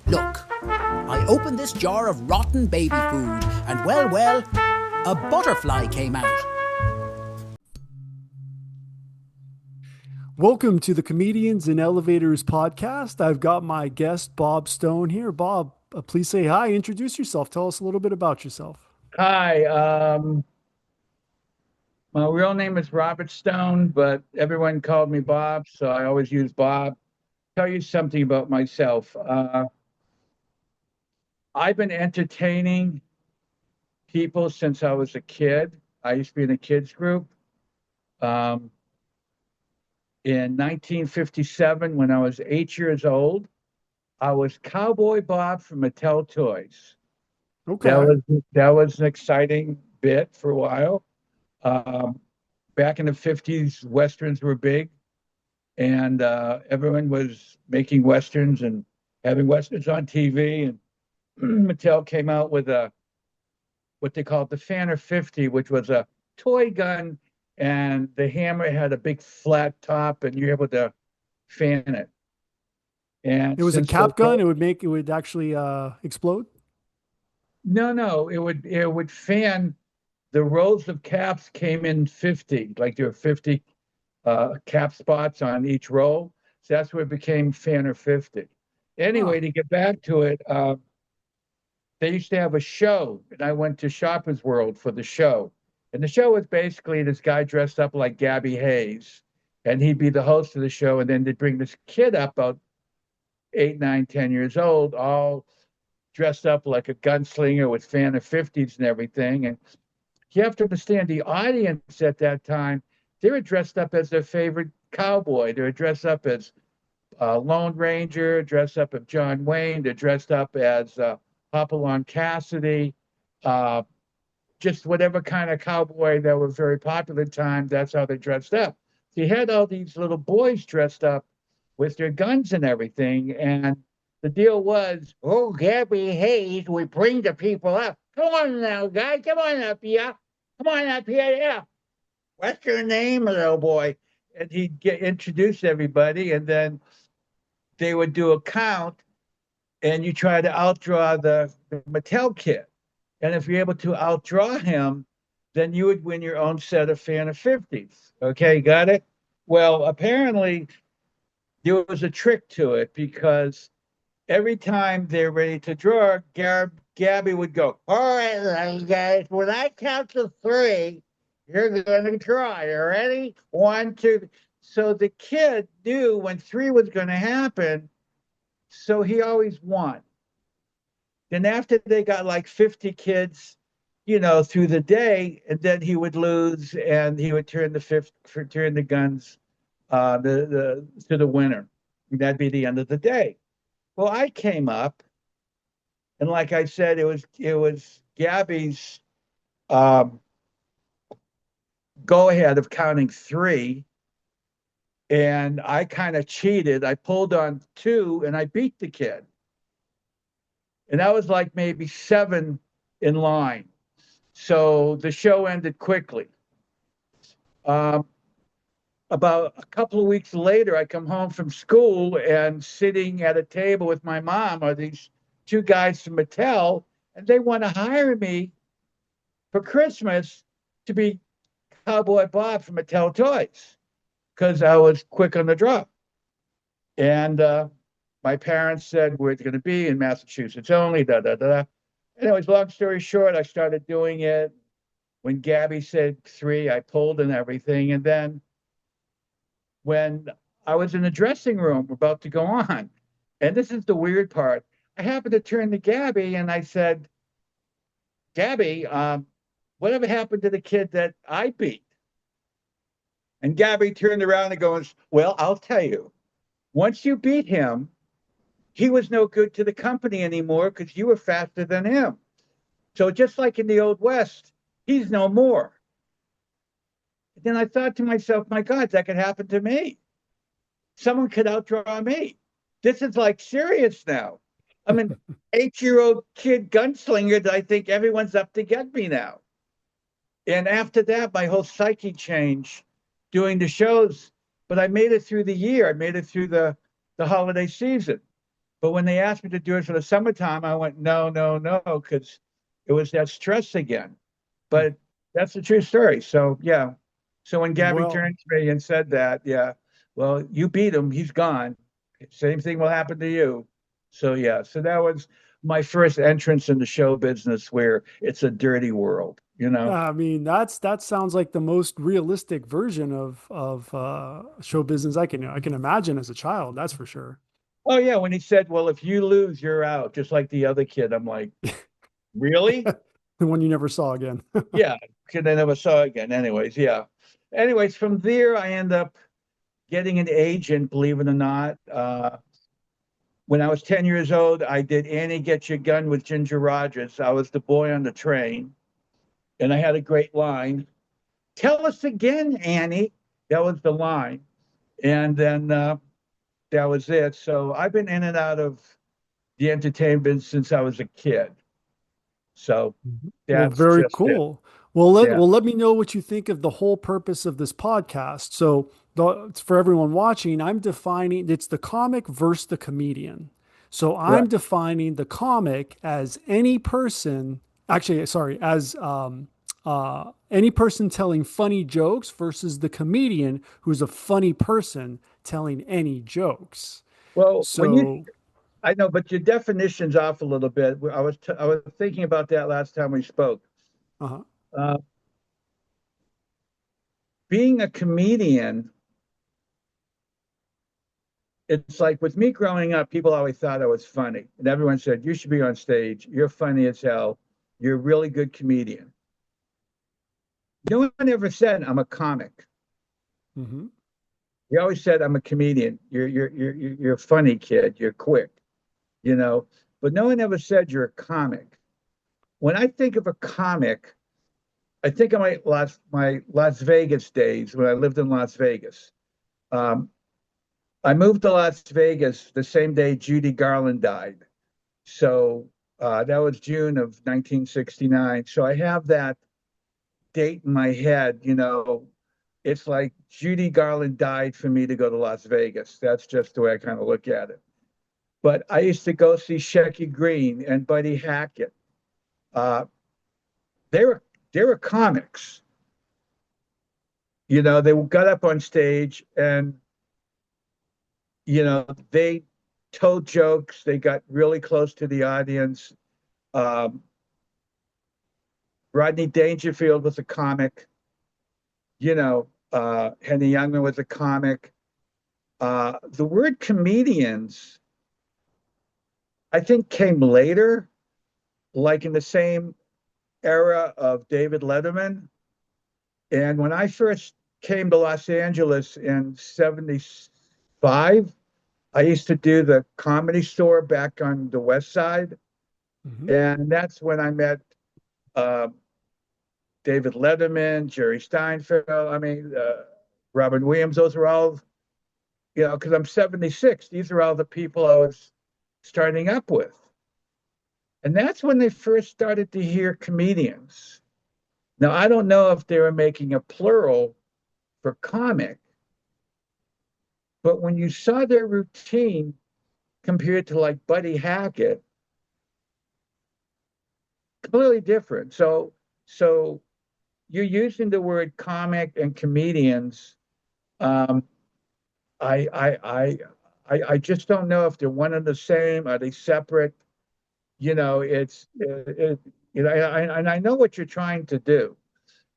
Look, I opened this jar of rotten baby food, and well, a butterfly came out. Welcome to the Comedians in Elevators podcast. I've got my guest, Bob Stone, here. Bob, please say hi. Introduce yourself. Tell us a little bit about yourself. Hi, my real name is Robert Stone, but everyone called me Bob, so I always use Bob. Tell you something about myself. I've been entertaining people since I was a kid. I used to be in a kids group. Um, in 1957, when I was 8 years old, I was Cowboy Bob from Mattel Toys. That Okay. was that was an exciting bit for a while. Um, Back in the 50s, Westerns were big, and everyone was making Westerns and having Westerns on TV. And Mattel came out with what they called the Fanner 50, which was a toy gun, and the hammer had a big flat top, and you're able to fan it. And It was a since the cap gun. It would actually explode. no, it would fan. The rows of caps came in 50, like there were 50 cap spots on each row. So that's where it became Fanner 50. Huh. Anyway, to get back to it, they used to have a show, and I went to Shoppers World for the show. And the show was basically this guy dressed up like Gabby Hayes, and he'd be the host of the show. And then they'd bring this kid up about 8, 9, 10 years old, all dressed up like a gunslinger with Fanner 50s and everything. And you have to understand the audience at that time, they were dressed up as their favorite cowboy. They were dressed up as Lone Ranger, dressed up as John Wayne. They're dressed up as Hopalong Cassidy, uh, just whatever kind of cowboy that was very popular at the time. That's how they dressed up. So you had all these little boys dressed up with their guns and everything. And the deal was, oh, Gabby Hayes, we bring the people up. Come on now, guys, come on up here. Come on up here, yeah. What's your name, little boy? And he'd get introduce everybody, and then they would do a count, and you try to outdraw the Mattel kid. And if you're able to outdraw him, then you would win your own set of Fan of 50s. Okay, got it? Well, apparently there was a trick to it because every time they're ready to draw, Gabby would go, all right, guys, when I count to three, you're going to draw. You ready? One, two. So the kid knew when three was going to happen, so he always won. Then after they got like 50 kids, through the day, and then he would lose, and he would turn the guns to the winner. That'd be the end of the day. Well, I came up, and like I said, it was Gabby's um, go ahead of counting three, and I kind of cheated. I pulled on two, and I beat the kid, and that was like maybe seven in line. So the show ended quickly. Um, about a couple of weeks later, I come home from school, and sitting at a table with my mom are these two guys from Mattel, and they want to hire me for Christmas to be Cowboy Bob from Mattel Toys because I was quick on the draw. And my parents said, we're going to be in Massachusetts only, da da da. Anyways, long story short, I started doing it. When Gabby said three, I pulled and everything. And then when I was in the dressing room about to go on, and this is the weird part, I happened to turn to Gabby and I said, Gabby, whatever happened to the kid that I beat? And Gabby turned around and goes, well, I'll tell you. Once you beat him, he was no good to the company anymore because you were faster than him. So just like in the Old West, he's no more. Then I thought to myself, my God, that could happen to me. Someone could outdraw me. This is like serious now. I'm an 8-year-old kid gunslinger that I think everyone's up to get me now. And after that, my whole psyche changed doing the shows. But I made it through the year. I made it through the holiday season. But when they asked me to do it for the summertime, I went, no, no, no, because it was that stress again. But that's a true story. So yeah. So when Gabby Well, turned to me and said that, yeah, well, you beat him, he's gone. Same thing will happen to you. So yeah, so that was my first entrance in the show business where it's a dirty world, you know. I mean, that sounds like the most realistic version of show business I can imagine as a child. That's for sure. Oh yeah, when he said, well, if you lose, you're out, just like the other kid. I'm like, really? The one you never saw again. Yeah, kid I never saw again. Anyways, yeah. Anyways, from there I end up getting an agent, believe it or not. When I was 10 years old, I did Annie Get Your Gun with Ginger Rogers. I was the boy on the train, and I had a great line. Tell us again, Annie. That was the line. And then that was it. So I've been in and out of the entertainment since I was a kid. So Well, that's very just it. cool. Well, Yeah. let me know what you think of the whole purpose of this podcast. So, for everyone watching, I'm defining it's the comic versus the comedian. So, I'm Right. defining the comic as any person, actually, sorry, as any person telling funny jokes versus the comedian who's a funny person telling any jokes. Well, when you, So, I know, but your definition's off a little bit. I was thinking about that last time we spoke. uh Uh, Being a comedian, it's like with me growing up, people always thought I was funny. And everyone said, you should be on stage. You're funny as hell. You're a really good comedian. No one ever said I'm a comic. mhm. They always said I'm a comedian. You're a funny kid. You're quick, you know. But no one ever said you're a comic. When I think of a comic, I think of my Las Vegas days when I lived in Las Vegas. Um, I moved to Las Vegas the same day Judy Garland died. So that was June of 1969. So I have that date in my head. It's like Judy Garland died for me to go to Las Vegas. That's just the way I kind of look at it. But I used to go see Shecky Green and Buddy Hackett. Uh, they were they were comics. They got up on stage and they told jokes. They got really close to the audience. Um, Rodney Dangerfield was a comic. Henny Youngman was a comic. The word comedians, I think, came later, like in the same era of David Letterman. And when I first came to Los Angeles in 75, I used to do the Comedy Store back on the West Side. Mhm. And that's when I met uh, David Letterman, Jerry Steinfeld, Robin Williams. Those were all, because I'm 76. These are all the people I was starting up with. And that's when they first started to hear comedians. Now, I don't know if they were making a plural for comic, but when you saw their routine compared to like Buddy Hackett, completely different. So you're using the word comic and comedians. Um, I, I, I, I just don't know if they're one and the same. Are they separate? And I know what you're trying to do.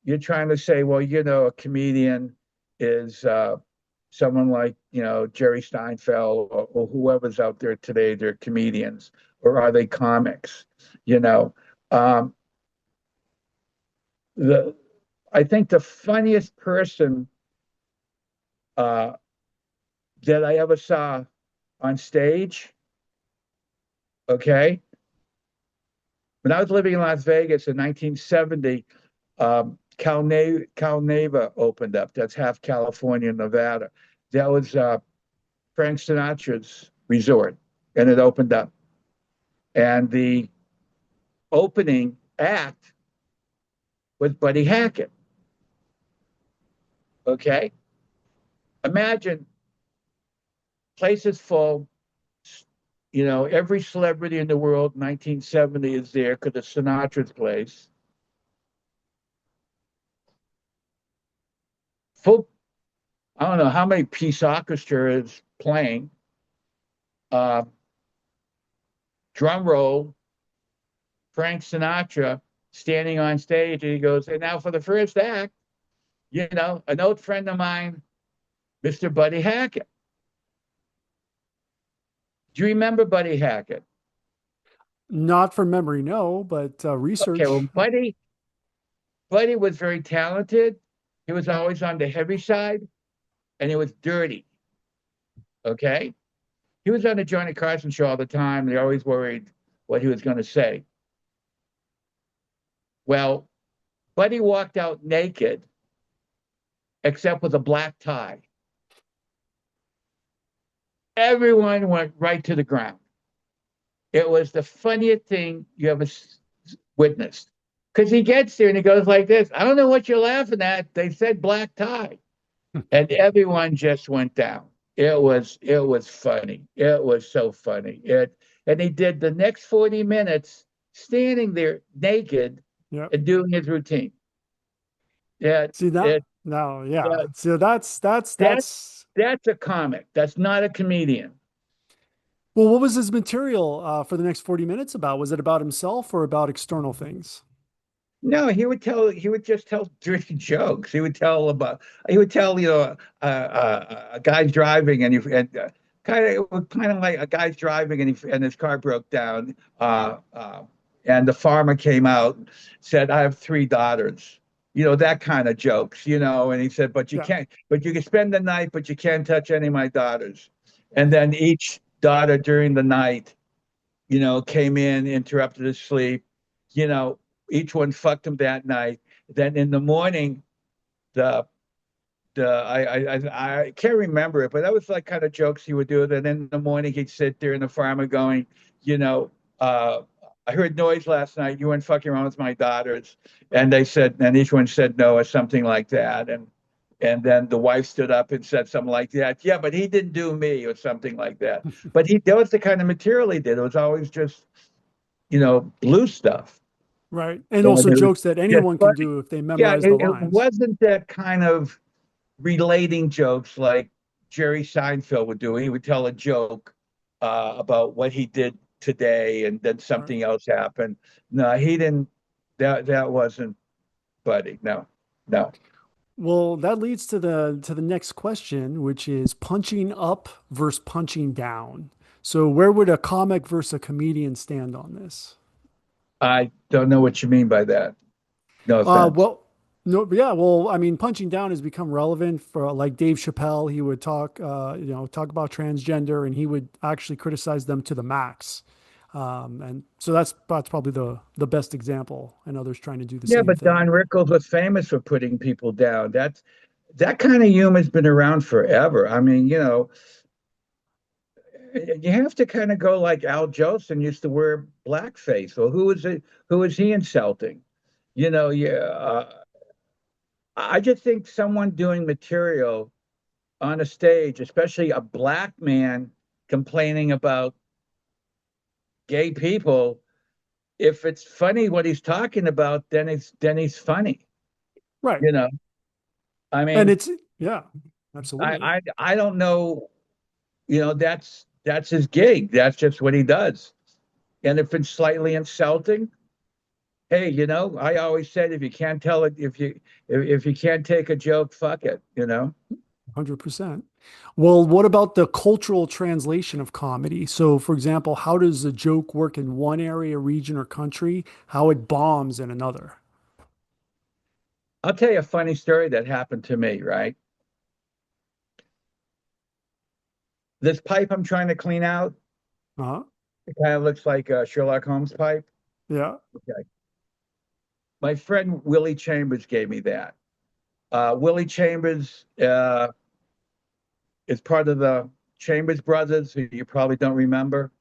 You're trying to say, well, a comedian is someone like, Jerry Steinfeld or whoever's out there today, they're comedians, or are they comics? You know, um, the I think the funniest person uh, that I ever saw on stage, okay, when I was living in Las Vegas in 1970, Cal Neva opened up. That's half California, Nevada. That was Frank Sinatra's resort, and it opened up. And the opening act was Buddy Hackett. Okay, imagine places full, Every celebrity in the world, 1970 is there because of Sinatra's place. Full, I don't know how many piece orchestra is playing. Uh, Drum roll, Frank Sinatra standing on stage, and he goes, and now for the first act, an old friend of mine, Mr. Buddy Hackett. Do you remember Buddy Hackett? Not from memory, no, but Okay, well, research. Buddy was very talented. He was always on the heavy side, and he was dirty. Okay, he was on the Johnny Carson show all the time. They always worried what he was going to say. Well, Buddy walked out naked, except with a black tie. Everyone went right to the ground. It was the funniest thing you ever witnessed. Because he gets there and he goes like this. I don't know what you're laughing at. They said black tie. And everyone just went down. It was funny. It was so funny. And he did the next 40 minutes standing there naked Yeah. and doing his routine. Yeah, See that? it, No, yeah, yeah. So that that's that's a comic. That's not a comedian. well, what was his material for the next 40 minutes about? Was it about himself or about external things? No, he would just tell dirty jokes. He would tell, a guy's driving kind of like a guy's driving and his car broke down. And the farmer came out, said, I have three daughters, that kind of jokes, and he said, Yeah. but you can spend the night, but you can't touch any of my daughters. And then each daughter during the night, came in, interrupted his sleep, you know, each one fucked him that night. Then in the morning, the I can't remember it, but that was like kind of jokes he would do. Then in the morning he'd sit there and the farmer going, you know, I heard noise last night. You weren't fucking around with my daughters, and they said, and each one said no or something like that, and then the wife stood up and said something like that. Yeah, but he didn't do me or something like that. But that was the kind of material he did. It was always just blue stuff. Right. And And also it was jokes that just anyone can funny. do if they Yeah, memorize the it lines. wasn't that kind of relating jokes like Jerry Seinfeld would do. He would tell a joke about what he did today, and then Right. something else happened. No, he didn't. That wasn't Buddy. No, no. Well, that leads to the next question, which is punching up versus punching down. So where would a comic versus a comedian stand on this? I don't know what you mean by that. No offense. Well, no, yeah, well, I mean, punching down has become relevant for like Dave Chappelle. He would talk about transgender, and he would actually criticize them to the max. And so that's probably the best example, and others trying to do the Yeah, same but Don thing. Rickles was famous for putting people down. That kind of humor's been around forever. I mean, you have to kind of go like Al Jolson used to wear blackface. Well, who is it? Who is he insulting? Yeah. I just think someone doing material on a stage, especially a black man complaining about gay people, if it's funny what he's talking about, then he's funny. Right. You know, I And mean, it's, yeah, I absolutely. I, I don't know. That's his gig. That's just what he does. And if it's slightly insulting, hey, I always said if you can't tell it, if you can't take a joke, fuck it. 100%. Well, what about the cultural translation of comedy? So, for example, how does a joke work in one area, region, or country, how it bombs in another? I'll tell you a funny story that happened to me, right? This pipe I'm trying to clean out, Uh-huh. it kind of looks like a Sherlock Holmes pipe. Yeah. Okay. My friend Willie Chambers gave me that. Willie Chambers is part of the Chambers brothers, who you probably don't remember.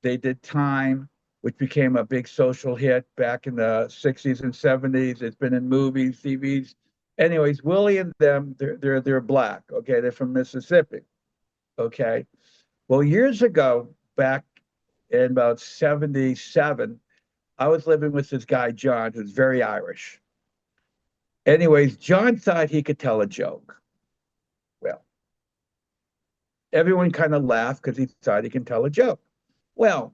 They did Time, which became a big social hit back in the 60s and 70s. It's been in movies, TVs. Anyways, Willie and them, they're black. Okay, they're from Mississippi. Okay. Well, years ago, back in about 77. I was living with this guy, John, who's very Irish. Anyways, John thought he could tell a joke. Well, everyone kind of laughed because he thought he can tell a joke. Well,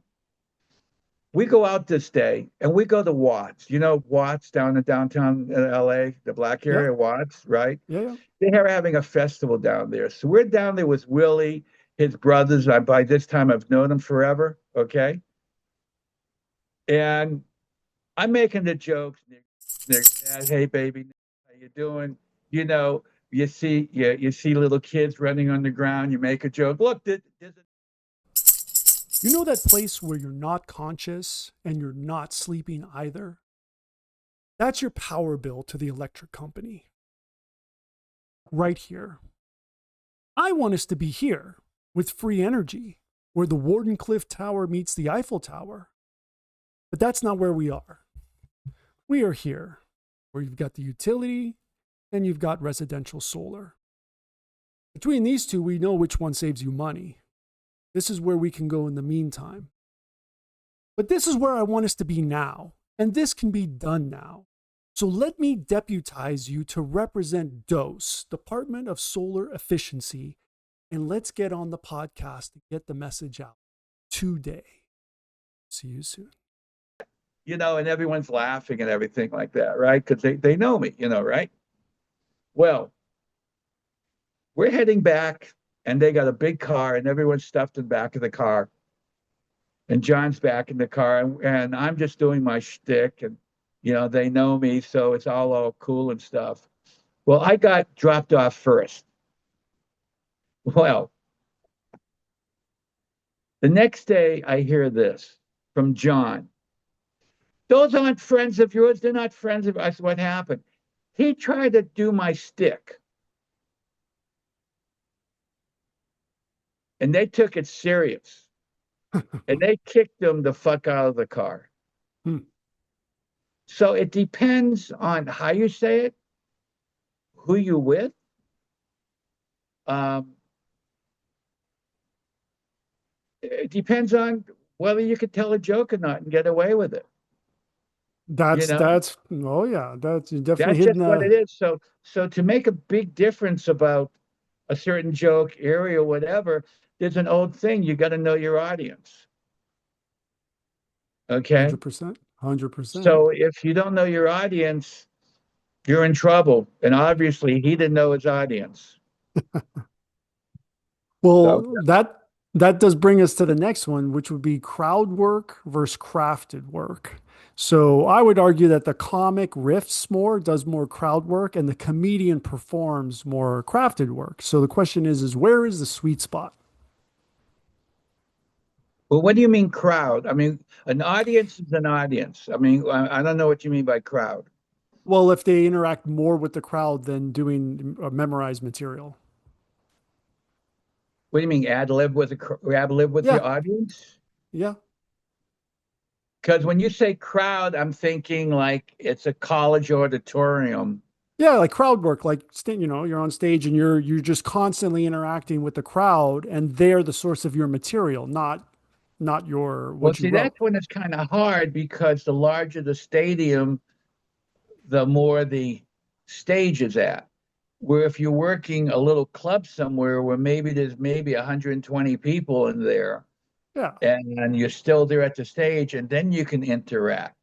we go out this day and we go to Watts. You know Watts down in downtown LA, the black Yeah. area, Watts, right? Yeah. Yeah. They are having a festival down there. So we're down there with Willie, his brothers. By this time, I've known them forever. Okay. And I'm making the jokes. Nick, Dad, hey, baby, how you doing? You know, you see little kids running on the ground. You make a joke. Look, there's a You know that place where you're not conscious and you're not sleeping either? That's your power bill to the electric company. Right here. I want us to be here with free energy, where the Wardenclyffe Tower meets the Eiffel Tower. But that's not where we are. We are here, where you've got the utility and you've got residential solar. Between these two, we know which one saves you money. This is where we can go in the meantime. But this is where I want us to be now, and this can be done now. So let me deputize you to represent DOSE, Department of Solar Efficiency, and let's get on the podcast and get the message out today. See you soon. and everyone's laughing and everything like that, right? Because they know me, right? Well, we're heading back, and they got a big car, and everyone's stuffed in the back of the car. And John's back in the car, and I'm just doing my shtick, and they know me, so it's all cool and stuff. Well, I got dropped off first. Well, the next day I hear this from John. Those aren't friends of yours. They're not friends of. I said, what happened? He tried to do my stick. And they took it serious. And they kicked him the fuck out of the car. So it depends on how you say it, who you with. It depends on whether you could tell a joke or not and get away with it. That's oh yeah, that's definitely That's hitting just what it is. So to make a big difference about a certain joke area or whatever, there's an old thing. You got to know your audience. Okay. 100%. 100%. So if you don't know your audience, you're in trouble. And obviously he didn't know his audience. Well, that does bring us to the next one, which would be crowd work versus crafted work. So I would argue that the comic riffs more, does more crowd work, and the comedian performs more crafted work. So the question is where is the sweet spot? Well, what do you mean crowd? I mean, an audience is an audience. I mean, I don't know what you mean by crowd. Well, if they interact more with the crowd than doing memorized material. What do you mean ad lib with the audience? Yeah. Because when you say crowd, I'm thinking like it's a college auditorium. Yeah, like crowd work, like you're on stage and you're just constantly interacting with the crowd, and they're the source of your material, not what you wrote. That's when it's kind of hard because the larger the stadium, the more the stage is at. Where if you're working a little club somewhere where there's 120 people in there, yeah, and you're still there at the stage, and then you can interact.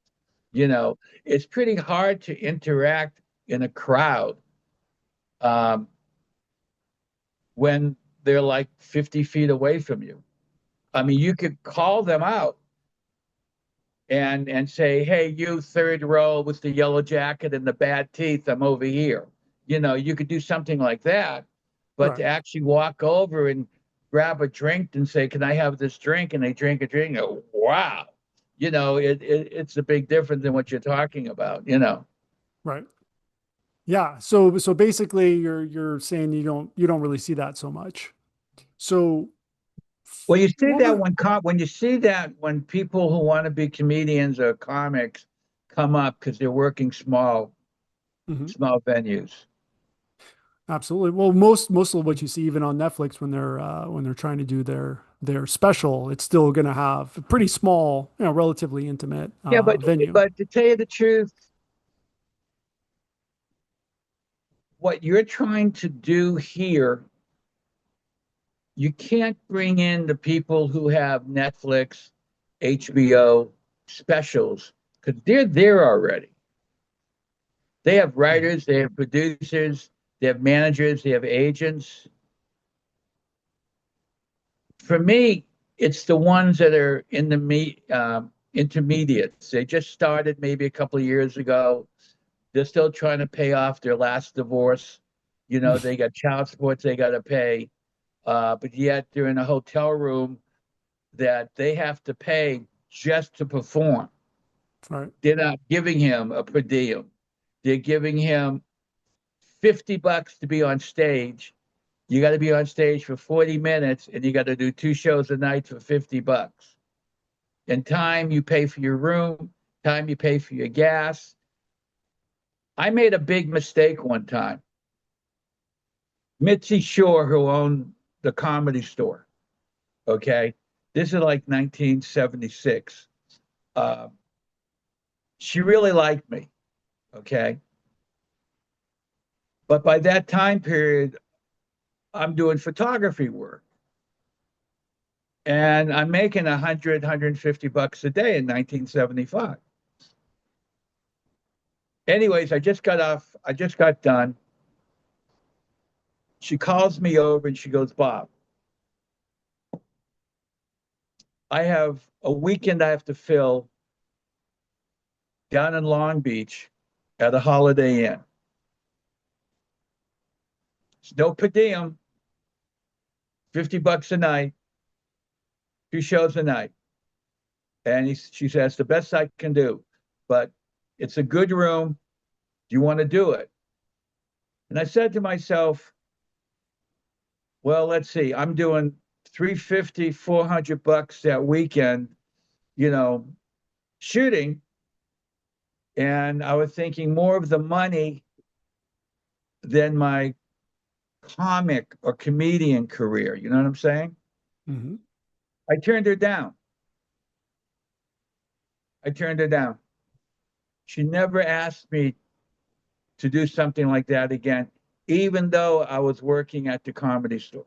It's pretty hard to interact in a crowd when they're like 50 feet away from you. I mean, you could call them out and say, hey, you third row with the yellow jacket and the bad teeth, I'm over here. You could do something like that, but right. To actually walk over and grab a drink and say, can I have this drink? And they drink a drink. Oh, wow. It's a big difference than what you're talking about, Right. Yeah. So basically you're saying you don't really see that so much. So well, you see that when you see that when people who want to be comedians or comics come up because they're working small venues. Absolutely. Well, most of what you see even on Netflix when they're trying to do their their special, it's still going to have a pretty small, relatively intimate Yeah, venue. but to tell you the truth, what you're trying to do here, you can't bring in the people who have Netflix, HBO specials because they're there already. They have writers, they have producers, they have managers, they have agents. For me, it's the ones that are in the intermediates. They just started maybe a couple of years ago. They're still trying to pay off their last divorce. You know, they got child supports they got to pay, but yet they're in a hotel room that they have to pay just to perform. Right. They're not giving him a per diem. They're giving him $50 to be on stage. You got to be on stage for 40 minutes and you got to do two shows a night for $50. And time you pay for your room, time you pay for your gas. I made a big mistake one time. Mitzi Shore, who owned the Comedy Store, okay? This is like 1976. Uh, she really liked me, okay? But by that time period, I'm doing photography work and I'm making 150 bucks a day in 1975. Anyways, I just got done. She calls me over and she goes, Bob, I have a weekend I have to fill down in Long Beach at a Holiday Inn. It's no per diem, $50 a night, two shows a night. And she says, the best I can do, but it's a good room. Do you want to do it? And I said to myself, well, let's see, I'm doing 350, 400 bucks that weekend, you know, shooting. And I was thinking more of the money than my comic or comedian career. You know what I'm saying? Hmm. I turned her down. I turned her down. She never asked me to do something like that again, even though I was working at the Comedy Store.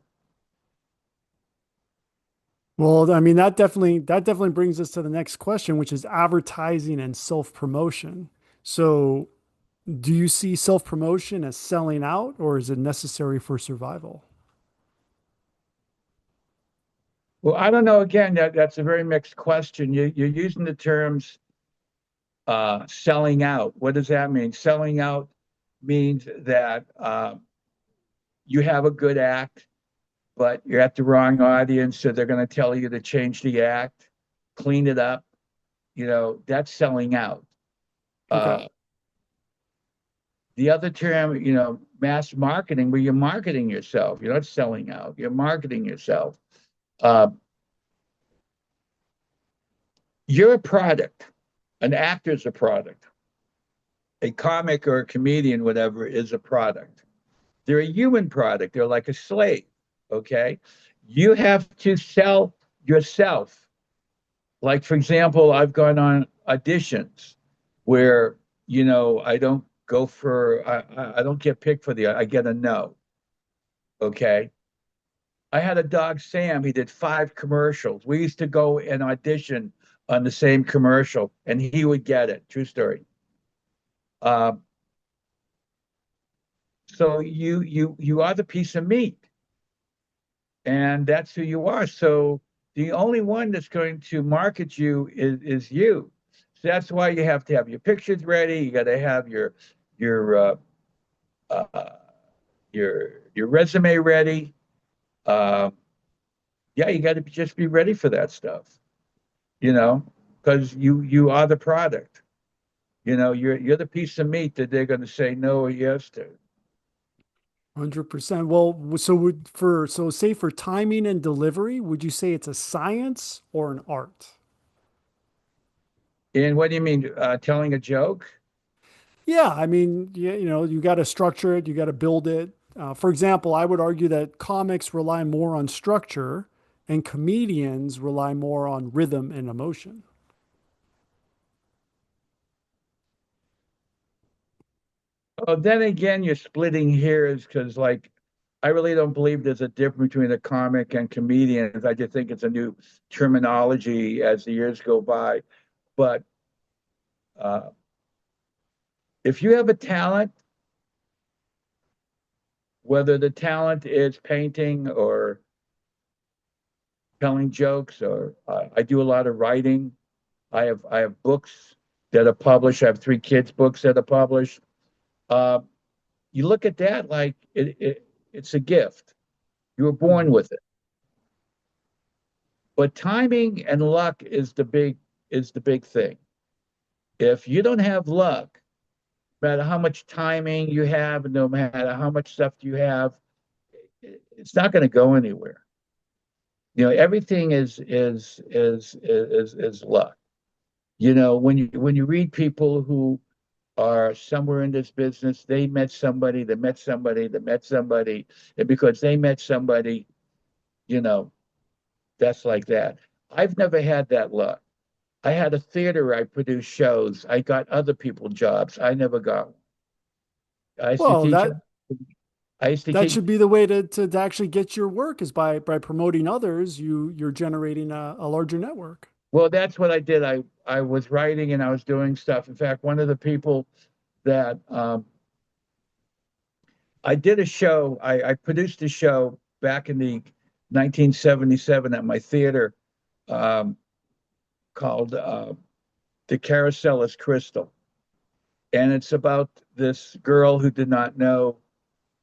Well, I mean, that definitely brings us to the next question, which is advertising and self-promotion. So, do you see self-promotion as selling out, or is it necessary for survival? Well, I don't know. Again, that's a very mixed question. You're using the terms selling out. What does that mean? Selling out means that you have a good act, but you're at the wrong audience, so they're going to tell you to change the act, clean it up. You know, that's selling out. Okay. Uh, the other term, you know, mass marketing, where you're marketing yourself. You're not selling out. You're marketing yourself. Uh, you're a product. An actor's a product. A comic or a comedian, whatever, is a product. They're a human product. They're like a slave. Okay. You have to sell yourself. Like, for example, I've gone on auditions where, you know, I don't get picked for I get a no. Okay. I had a dog, Sam. He did 5 commercials. We used to go and audition on the same commercial and he would get it. True story. Um, so you are the piece of meat, and that's who you are. So the only one that's going to market you is you. So that's why you have to have your pictures ready. You got to have your uh, your resume ready. Uh, yeah, you got to just be ready for that stuff. You know, because you are the product. You know, you're the piece of meat that they're going to say no or yes to. 100%. Well, so say for timing and delivery, would you say it's a science or an art? And what do you mean? Telling a joke? Yeah, I mean, you got to structure it, you got to build it. For example, I would argue that comics rely more on structure and comedians rely more on rhythm and emotion. Oh, then again, you're splitting hairs because, like, I really don't believe there's a difference between a comic and comedians. I just think it's a new terminology as the years go by. But uh, if you have a talent, whether the talent is painting or telling jokes, or I do a lot of writing. I have books that are published. I have three kids' books that are published. Uh, you look at that like it's a gift. You were born Mhm. with it. But timing and luck is the big thing. If you don't have luck, no matter how much timing you have, no matter how much stuff you have, it's not going to go anywhere. Everything is luck. When you read people who are somewhere in this business, they met somebody, they met somebody, they met somebody, and because they met somebody, you know, that's like that. I've never had that luck. I had a theater. I produced shows. I got other people jobs. I never got one. I used to Well, teach. that I used to that teach. should be the way to actually get your work is by promoting others. You're generating a larger network. Well, that's what I did. I was writing and I was doing stuff. In fact, one of the people that I did a show. I produced a show back in the 1977 at my theater um, called "The Carousel is Crystal," and it's about this girl who did not know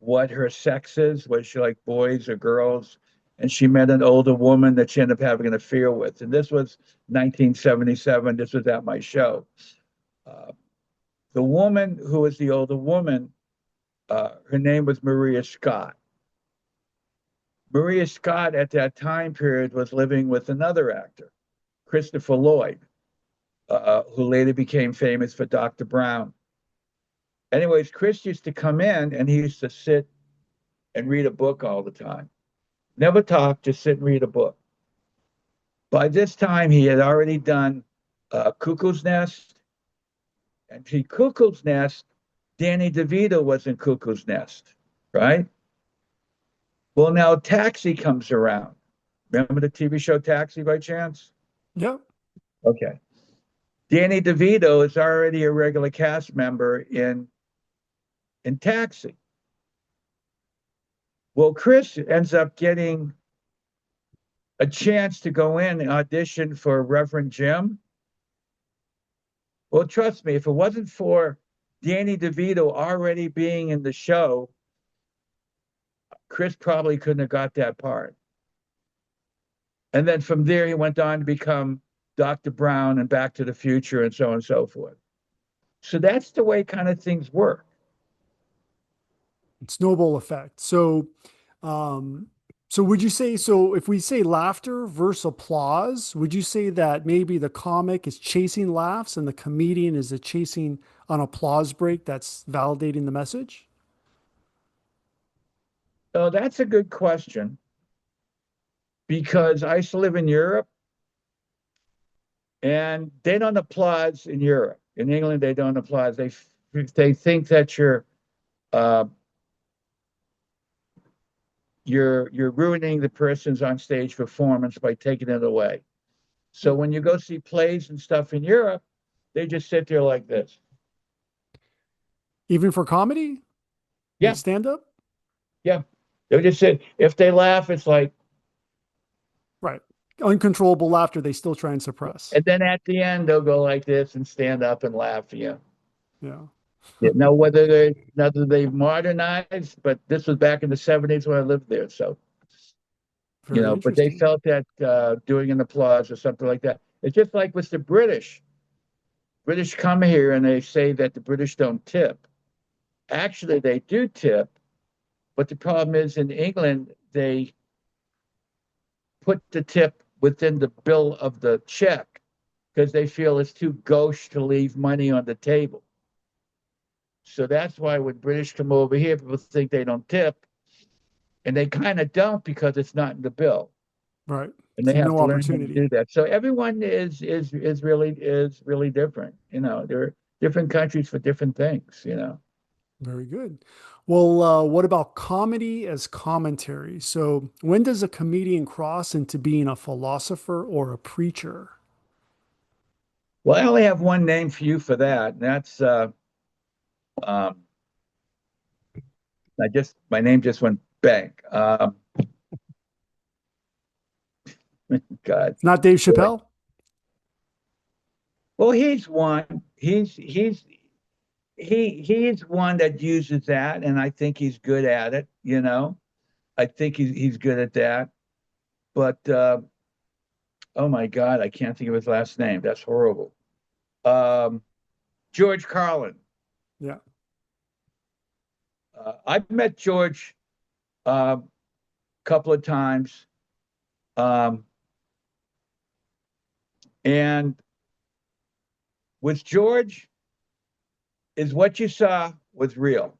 what her sex is, was she like boys or girls, and she met an older woman that she ended up having an affair with. And this was 1977. This was at my show. Uh, the woman who was the older woman, her name was Maria Scott. Maria Scott at that time period was living with another actor, Christopher Lloyd, who later became famous for Dr. Brown. Anyways, Chris used to come in and he used to sit and read a book all the time. Never talk, just sit and read a book. By this time, he had already done Cuckoo's Nest. And see, Cuckoo's Nest, Danny DeVito was in Cuckoo's Nest, right? Well, now Taxi comes around. Remember the TV show Taxi by chance? Yep. Okay. Danny DeVito is already a regular cast member in Taxi. Well, Chris ends up getting a chance to go in and audition for Reverend Jim. Well, trust me, if it wasn't for Danny DeVito already being in the show, Chris probably couldn't have got that part. And then from there, he went on to become Dr. Brown and Back to the Future and so on and so forth. So that's the way kind of things work. Snowball effect. Um, so would you say, so if we say laughter versus applause, would you say that maybe the comic is chasing laughs and the comedian is chasing an applause break that's validating the message? So that's a good question because I used to live in Europe and they don't applaud in Europe. In England, they don't applaud. They think that uh, you're ruining the person's on stage performance by taking it away. So Yeah. when you go see plays and stuff in Europe, they just sit there like this. Even for comedy, like Yeah, stand up? yeah. They'll just sit. If they laugh, it's like, Right. Uncontrollable laughter, they still try and suppress. and then at the end they'll go like this and stand up and laugh. Yeah. Yeah. Yeah. Now whether they modernized, but this was back in the 70s when I lived there. So Very but they interesting. felt that doing an applause or something like that. It's just like with the British. British come here and they say that the British don't tip. Actually, they do tip, but the problem is in England, they put the tip within the bill of the check because they feel it's too gauche to leave money on the table. So that's why when British come over here, people think they don't tip, and they kind of don't because it's not in the bill. Right. and they So have no to learn how to opportunity. do that. So everyone is really different. There are different countries for different things. Very good. Well, what about comedy as commentary? So when does a comedian cross into being a philosopher or a preacher? Well, I only have one name for you for that, and that's um, my name just went blank. God. It's not Dave Boy. Chappelle? Well, he's one. He's one that uses that, and I think he's good at it. I think he's good at that. But oh my God, I can't think of his last name. That's horrible. Um, George Carlin. Yeah. I've met George a couple of times, um, and with George, is what you saw was real.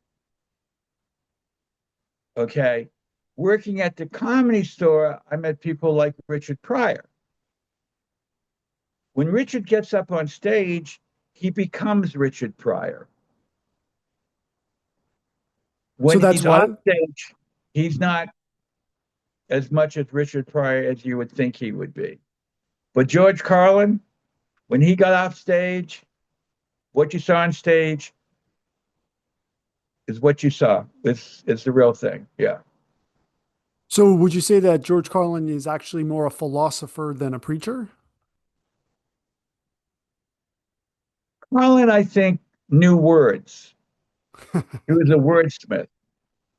Okay. Working at the Comedy Store, I met people like Richard Pryor. When Richard gets up on stage, he becomes Richard Pryor. So When that's he's off what? stage, he's not as much as Richard Pryor as you would think he would be. But George Carlin, when he got off stage, what you saw on stage is what you saw. It's the real thing. Yeah. So would you say that George Carlin is actually more a philosopher than a preacher? Carlin, I think, knew words. He was a wordsmith.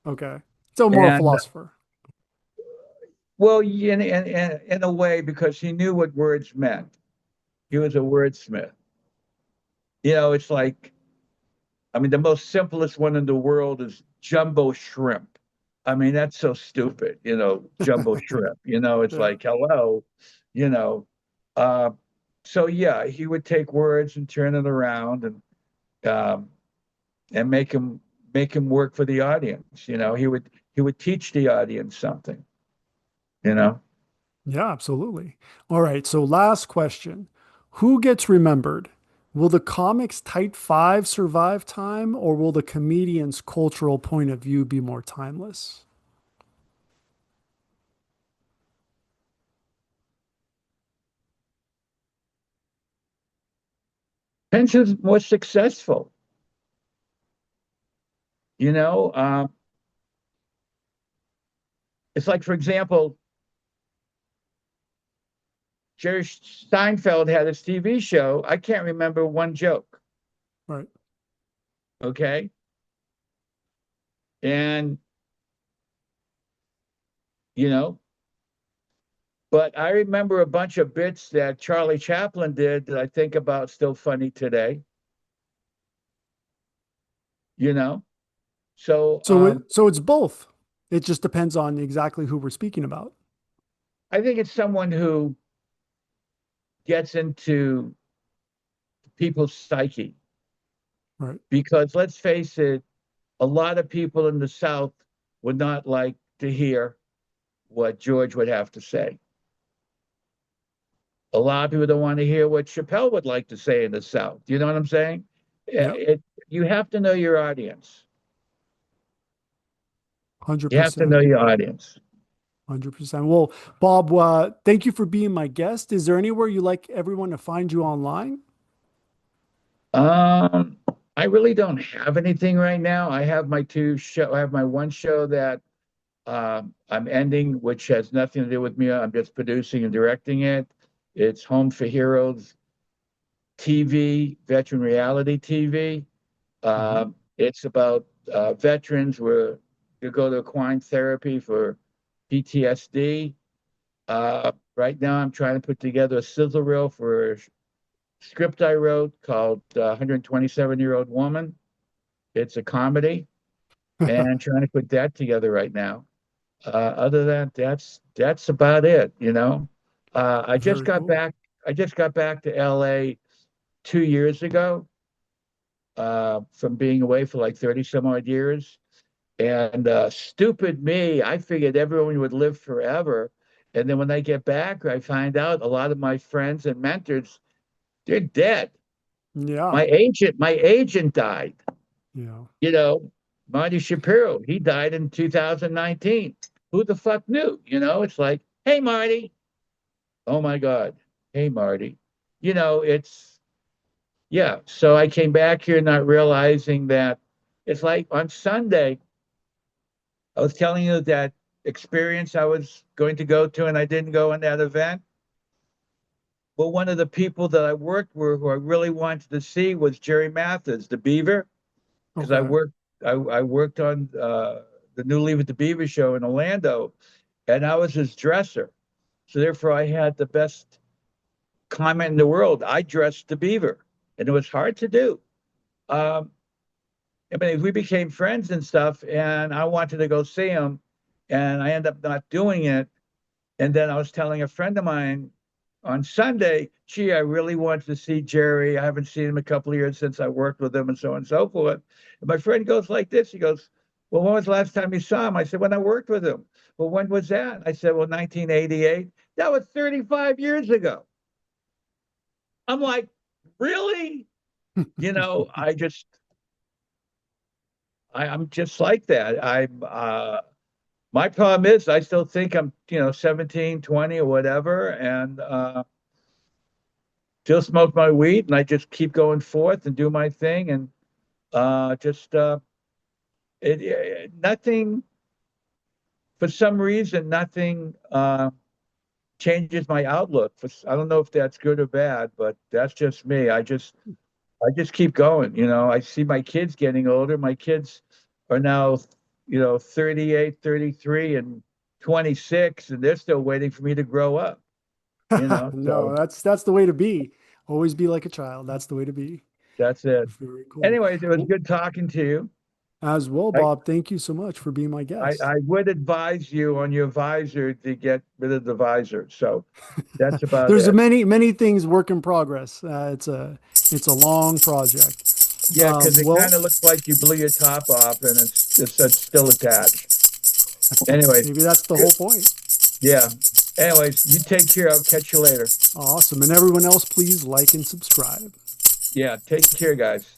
Okay. So more a And philosopher. well, in a way, because he knew what words meant. He was a wordsmith. It's like, I mean, the most simplest one in the world is jumbo shrimp. I mean, that's so stupid, jumbo shrimp. It's Yeah. like, hello, you know. Uh, so yeah, he would take words and turn it around um, and make him work for the audience. He would teach the audience something. You know. Yeah, absolutely. All right. So last question. Who gets remembered? Will the comic's tight five survive time, or will the comedian's cultural point of view be more timeless? Depends who's more successful. You know, it's like, for example, Jerry Seinfeld had his TV show. I can't remember one joke. Right. Okay. And, you know, but I remember a bunch of bits that Charlie Chaplin did that I think about still funny today, you know? So So it's both. It just depends on exactly who we're speaking about. I think it's someone who gets into people's psyche Right. because let's face it, a lot of people in the South would not like to hear what George would have to say. A lot of people don't want to hear what Chappelle would like to say in the South. You know what I'm saying? Yeah. You have to know your audience. You have to 100%. know your audience. 100%. Well, Bob, thank you for being my guest. Is there anywhere you like everyone to find you online? Um, I really don't have anything right now. I have my one show that I'm ending, which has nothing to do with me. I'm just producing and directing it. It's Home for Heroes TV, veteran reality TV. Mhm. It's about veterans where you go to equine therapy for PTSD. Right now, I'm trying to put together a sizzle reel for a script I wrote called 127-Year-Old Woman. It's a comedy, and I'm trying to put that together right now. Other than that, that's about it. I just Very got cool. back. I just got back to LA 2 years ago from being away for like 30 some odd years. And stupid me, I figured everyone would live forever. And then when I get back, I find out a lot of my friends and mentors, they're dead. Yeah. My agent died. Yeah. You know, Marty Shapiro, he died in 2019. Who the fuck knew? It's like, hey, Marty. Oh my God. Hey, Marty. It's, yeah. So I came back here not realizing that it's like on Sunday, I was telling you that experience I was going to go to and I didn't go in that event. Well, one of the people that I worked with who I really wanted to see was Jerry Mathis, the Beaver, because I Okay. worked I worked on the new Leave It to Beaver show in Orlando, and I was his dresser. So therefore, I had the best comment in the world. I dressed the Beaver, and it was hard to do. Um, I mean, we became friends and stuff, and I wanted to go see him, and I ended up not doing it. And then I was telling a friend of mine on Sunday, gee, I really wanted to see Jerry. I haven't seen him a couple of years since I worked with him and so on and so forth. And my friend goes like this. He goes, well, when was the last time you saw him? I said, when I worked with him. Well, when was that? I said, well, 1988. That was 35 years ago. I'm like, really? I just, I'm just like that. My problem is I still think I'm, 17, 20 or whatever. And, still smoke my weed and I just keep going forth and do my thing and just nothing for some reason nothing changes my outlook. I don't know if that's good or bad, but that's just me. I just keep going. I see my kids getting older. My kids are now 38, 33, and 26, and they're still waiting for me to grow up. No, So that's the way to be. Always be like a child. That's the way to be. that's it. Very cool. Anyways, it was Well, good talking to you. as well, I, Bob, thank you so much for being my I, guest. I would advise you on your visor to get rid of the visor. So that's about There's a it. many things work in progress. It's a long project. Yeah, because it Well, kind of looks like you blew your top off and it's still attached. Anyways, maybe that's the good. whole point. Yeah. Anyways, you take care. I'll catch you later. Awesome. And everyone else, please like and subscribe. Yeah, take care, guys.